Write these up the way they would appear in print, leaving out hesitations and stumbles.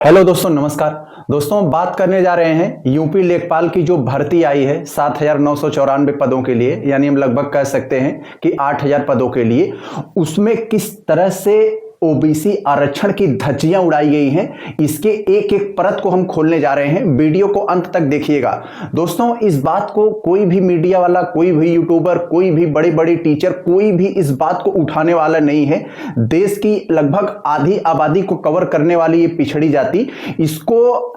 Hello दोस्तों, नमस्कार। दोस्तों, बात करने जा रहे हैं यूपी लेखपाल की जो भर्ती आई है 7,994 पदों के लिए, यानी हम लगभग कह सकते हैं कि 8,000 पदों के लिए। उसमें किस तरह से ओबीसी आरक्षण की धज्जियां उड़ाई गई हैं, इसके एक एक परत को हम खोलने जा रहे हैं। वीडियो को अंत तक देखिएगा। दोस्तों, इस बात को कोई भी मीडिया वाला, कोई भी यूट्यूबर, कोई भी बड़ी बड़ी टीचर, कोई भी इस बात को उठाने वाला नहीं है। देश की लगभग आधी आबादी को कवर करने वाली ये पिछड़ी जाति, इसको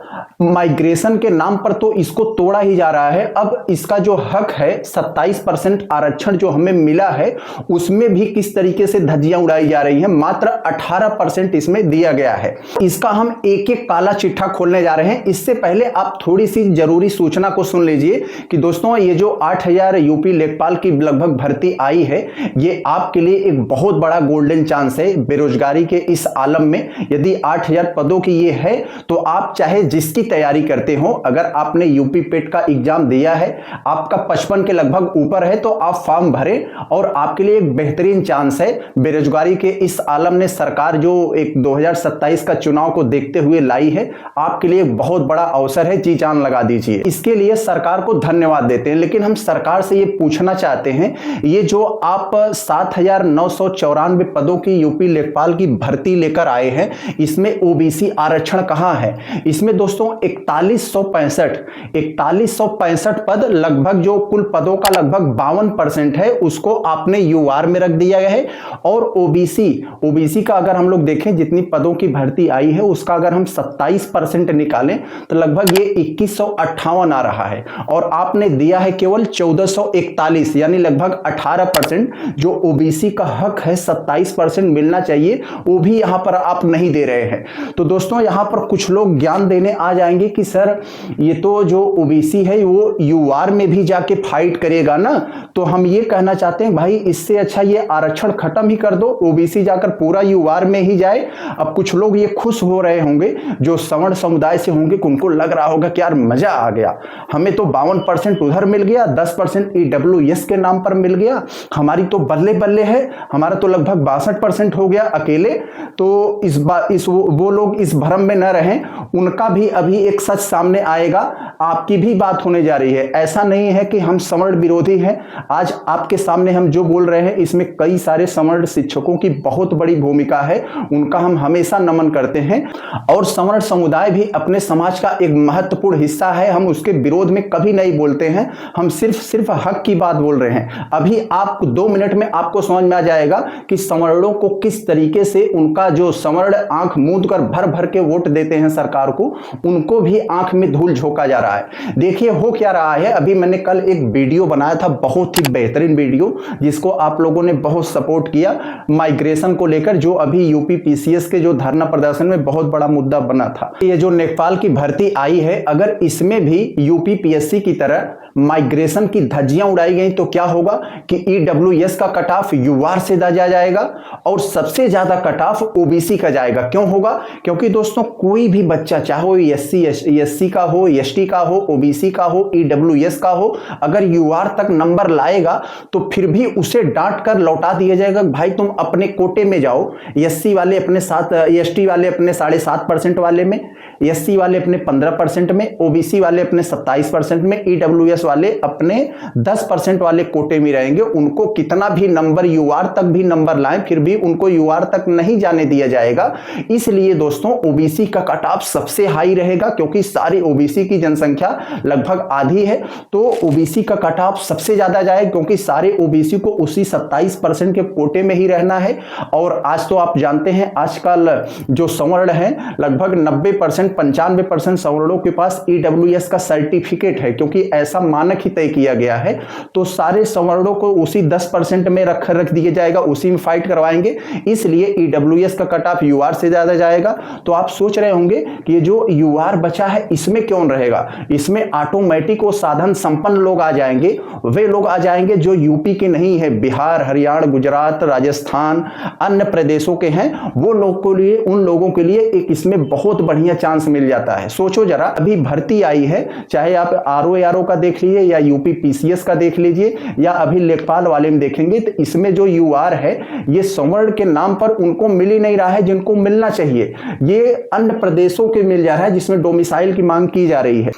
माइग्रेशन के नाम पर तो इसको तोड़ा ही जा रहा है। अब इसका जो हक है 27% आरक्षण जो हमें मिला है, उसमें भी किस तरीके से धज्जियां उड़ाई जा रही हैं। मात्र 18% इसमें दिया गया है। इसका हम एक एक काला चिट्ठा खोलने जा रहे हैं। इससे पहले आप थोड़ी सी जरूरी सूचना को सुन लीजिए कि दोस्तों, ये जो 8,000 यूपी लेखपाल की लगभग भर्ती आई है, ये आपके लिए एक बहुत बड़ा गोल्डन चांस है। बेरोजगारी के इस आलम में यदि 8,000 पदों की ये है, तो आप चाहे जिसकी तैयारी करते हो, अगर आपने यूपी पेट का एग्जाम दिया है, आपका 55 के लगभग ऊपर है, तो आप फॉर्म भरें और आपके लिए एक बेहतरीन चांस है। बेरोजगारी के इस आलम ने सरकार जो एक 2027 का चुनाव को देखते हुए लाई है, आपके लिए एक बहुत बड़ा अवसर है। जी जान लगा दीजिए। इसके लिए सरकार को धन्यवाद देते हैं। लेकिन हम सरकार से ये पूछना चाहते हैं, ये जो आप 7,994 पदों की यूपी लेखपाल की भर्ती लेकर आए हैं, इसमें ओबीसी आरक्षण कहां है? इसमें दोस्तों 4165 पद, लगभग जो कुल पदों का लगभग 52% है, उसको आपने यूआर में रख दिया गया है। और ओबीसी का अगर हम लोग देखें, जितनी पदों की भर्ती आई है, उसका अगर हम 27% निकालें तो लगभग ये 2158 आ रहा है। और आपने दिया है केवल 1441, यानी लगभग 18%। जो ओबीसी का हक है 27% मिलना चाहिए, वो भी यहां पर आप नहीं दे रहे हैं। तो दोस्तों, यहां पर कुछ लोग ज्ञान देने आ जाएंगे कि सर, ये तो जो ओबीसी है वो यूआर में भी जाके फाइट करेगा ना। तो हम ये कहना चाहते हैं, भाई इससे अच्छा ये आरक्षण खत्म ही कर दो, ओबीसी जाकर पूरा यूआर में ही जाए। अब कुछ लोग ये खुश हो रहे होंगे जो सवर्ण समुदाय से होंगे, उनको लग रहा होगा कि यार मजा आ गया, हमें तो 52% उधर मिल गया, 10% ईडब्ल्यूएस के नाम पर मिल गया, हमारी तो बल्ले बल्ले है, हमारा तो लगभग 62% हो गया अकेले। तो वो लोग इस भ्रम में न रहें, उनका भी अभी एक सच सामने आएगा। आपकी भी बात होने जा रही है। ऐसा नहीं है कि हम सवर्ण विरोधी हैं। आज आपके सामने हम जो बोल रहे हैं, इसमें कई सारे सवर्ण शिक्षकों की बहुत बड़ी भूमिका है, उनका हम हमेशा नमन करते हैं। और सवर्ण समुदाय भी अपने समाज का एक महत्वपूर्ण हिस्सा है। हम उसके विरोध में कभी नहीं बोलते हैं, हम सिर्फ हक की बात बोल रहे हैं। अभी आप 2 मिनट में आपको समझ में आ जाएगा कि सवर्णों को किस तरीके से उनका जो सवर्ण आंख मूंद कर भर भर के वोट देते हैं सरकार को, उनको भी आंख में धूल झोंका जा रहा है। देखिए हो क्या रहा है। अभी मैंने कल एक वीडियो बनाया था, बहुत ही बेहतरीन वीडियो, जिसको आप लोगों ने बहुत सपोर्ट किया, माइग्रेशन को लेकर, जो अभी यूपी पीसीएस के जो धरना प्रदर्शन में बहुत बड़ा मुद्दा बना था। ये जो लेखपाल की भर्ती आई है, अगर इसमें भी यूपी पीएससी की तरह माइग्रेशन की धज्जियां उड़ाई गई तो क्या होगा कि ईडब्ल्यूएस का कट ऑफ यूआर से दिया जाएगा और सबसे ज्यादा कट ऑफ ओबीसी का जाएगा। क्यों होगा? क्योंकि दोस्तों, कोई भी बच्चा, चाहे वो एससी का हो, एसटी का हो, ओबीसी का हो, ईडब्ल्यूएस का हो, अगर यूआर तक नंबर लाएगा तो फिर भी उसे डांट कर लौटा दिया जाएगा, भाई तुम अपने कोटे में जाओ। एससी वाले अपने 7, एसटी वाले अपने 7.5% वाले में, एससी वाले अपने 15% में, ओबीसी वाले अपने 27% में, ईडब्ल्यूएस वाले अपने 10% वाले कोटे में रहेंगे। उनको कितना भी नंबर, यूआर तक भी नंबर लाएं, फिर भी उनको यूआर तक नहीं जाने दिया जाएगा। इसलिए दोस्तों, ओबीसी का कट ऑफ सबसे हाई रहेगा, क्योंकि सारी ओबीसी की जनसंख्या लगभग आधी है। तो ओबीसी का कट ऑफ सबसे ज्यादा जाए, क्योंकि सारे ओबीसी को उसी 27% के कोटे में ही रहना है। और आज तो आप जानते हैं, आजकल जो सवर्ण है, लगभग 90% 95% सवर्णों के पास ईडब्ल्यूएस का सर्टिफिकेट है, क्योंकि ऐसा मानक ही तय किया गया है। तो सारे सवर्णों को उसी 10% में रख दिया जाएगा, उसी में फाइट करवाएंगे। इसलिए ईडब्ल्यूएस का कट ऑफ यूआर से ज्यादा जाएगा। तो आप सोच रहे होंगे कि ये जो यूआर बचा है, इसमें क्यों रहेगा? इसमें ऑटोमेटिक वो साधन संपन्न लोग आ जाएंगे, वे लोग आ जाएंगे जो यूपी के नहीं है, बिहार, हरियाणा, गुजरात, राजस्थान, अन्य प्रदेशों के हैं। वो लोग के लिए, उन लोगों के लिए एक इसमें बहुत बढ़िया चांस मिल जाता है। सोचो जरा, अभी भर्ती आई है, चाहे आप आरओ का देख लीजिए या यूपी पीसीएस का देख लीजिए या अभी लेखपाल वाले में देखेंगे, तो इसमें जो यूआर है, ये सवर्ण के नाम पर उनको मिल ही नहीं रहा है जिनको मिलना चाहिए। ये अन्य प्रदेशों के मिल जा रहा है जिसमें डोमिसाइल की मांग की जा रही है।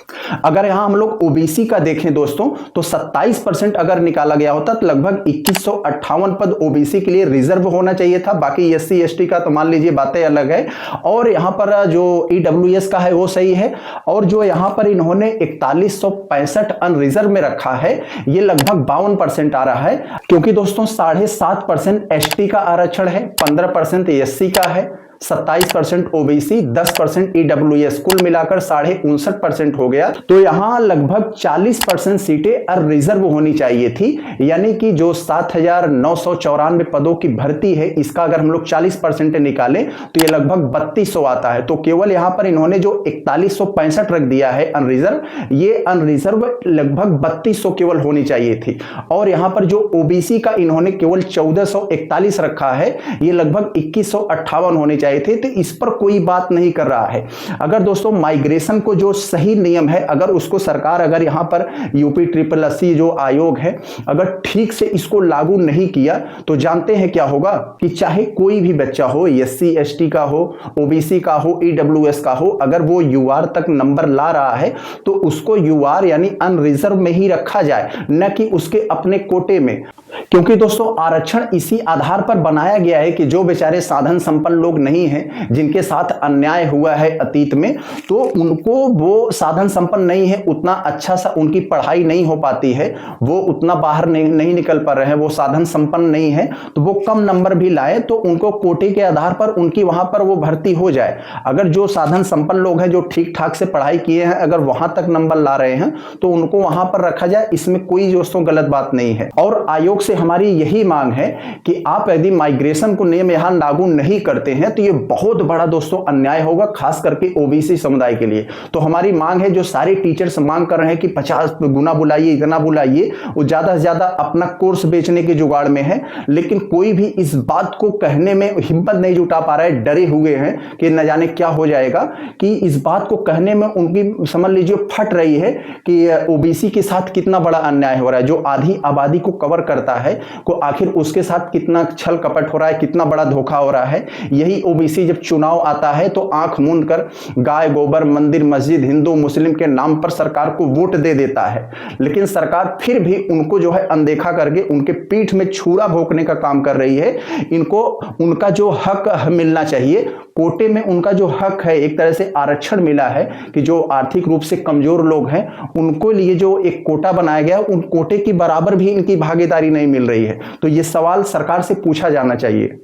अगर यहां हम लोग ओबीसी का देखें दोस्तों तो 27% अगर निकाला गया होता तो लगभग 2158 पद ओबीसी के लिए रिजर्व होना चाहिए था। बाकी एससी एसटी का तो मान लीजिए बातें अलग है। और यहां पर जो ईडब्ल्यूएस का है वो सही है। और जो यहां पर इन्होंने 4165 अनरिजर्व में रखा है ये लगभग 52% आ रहा है, क्योंकि दोस्तों 7.5% एसटी का आरक्षण है, 15% एससी का है, 27% ओबीसी, 10% ईडब्ल्यूएस, कुल मिलाकर 59.5% हो गया। तो यहां लगभग 40% सीटें अनरिजर्व होनी चाहिए थी, यानी कि जो 7,994 पदों की भर्ती है इसका अगर हम लोग 40% निकालें तो ये लगभग 3200 आता है। तो केवल यहां पर इन्होंने जो 4165 रख दिया है अनरिजर्व, ये अनरिजर्व लगभग 3200 केवल होनी चाहिए थी। और यहां पर जो ओबीसी का इन्होंने केवल 1441 रखा है, ये लगभग 2158 होने चाहिए थे। तो इस पर कोई बात नहीं कर रहा है। अगर दोस्तों माइग्रेशन को जो सही नियम है अगर उसको सरकार अगर यहां पर यूपी SSSC जो आयोग है अगर ठीक से इसको लागू नहीं किया तो जानते हैं क्या होगा कि चाहे कोई भी बच्चा हो, एससी एसटी का हो, ओबीसी का हो, ईडब्ल्यूएस का हो, अगर वो यूआर तक नंबर ला रहा है तो उसको यूआर यानी अनरिजर्व में ही रखा जाए, न कि उसके अपने कोटे में। क्योंकि दोस्तों आरक्षण इसी आधार पर बनाया गया है कि जो बेचारे साधन संपन्न लोग नहीं हैं, जिनके साथ अन्याय हुआ है अतीत में, तो उनको वो साधन संपन्न नहीं है, उतना अच्छा सा उनकी पढ़ाई नहीं हो पाती है, वो उतना बाहर नहीं निकल पा रहे हैं, वो साधन संपन्न नहीं है, तो वो कम नंबर भी लाए तो उनको कोटे के आधार पर उनकी वहां पर वो भर्ती हो जाए। अगर जो साधन संपन्न लोग हैं जो ठीक ठाक से पढ़ाई किए हैं अगर वहां तक नंबर ला रहे हैं तो उनको वहां पर रखा जाए, इसमें कोई दोस्तों गलत बात नहीं है। और आयोग से हमारी यही मांग है कि आप यदि माइग्रेशन को नियम यहां लागू नहीं करते हैं तो ये बहुत बड़ा दोस्तों अन्याय होगा, खास करके ओबीसी समुदाय के लिए। तो हमारी मांग है, जो सारे टीचर्स मांग कर रहे हैं कि 50 गुना बुलाइए, इतना बुलाइए, वो ज्यादा से ज्यादा अपना कोर्स बेचने के जुगाड़ में है, लेकिन कोई भी इस बात को कहने में हिम्मत नहीं जुटा पा रहा है, डरे हुए हैं कि न जाने क्या हो जाएगा, कि इस बात को कहने में उनकी समझ लीजिए फट रही है कि ओबीसी के साथ कितना बड़ा अन्याय हो रहा है। जो आधी आबादी को कवर करता है को आखिर उसके साथ कितना छल कपट हो रहा है, कितना बड़ा धोखा हो रहा है। यही ओबीसी जब चुनाव आता है तो आंख मूंद कर गाय गोबर मंदिर मस्जिद हिंदू मुस्लिम के नाम पर सरकार को वोट दे देता है, लेकिन सरकार फिर भी उनको जो है अनदेखा करके उनके पीठ में छुरा भोंकने का काम कर रही है। इनको उनका जो हक मिलना चाहिए, कोटे में उनका जो हक है, एक तरह से आरक्षण मिला है कि जो आर्थिक रूप से कमजोर लोग हैं उनको लिए जो एक कोटा बनाया गया, उन कोटे की बराबर भी इनकी भागीदारी नहीं मिल रही है। तो ये सवाल सरकार से पूछा जाना चाहिए।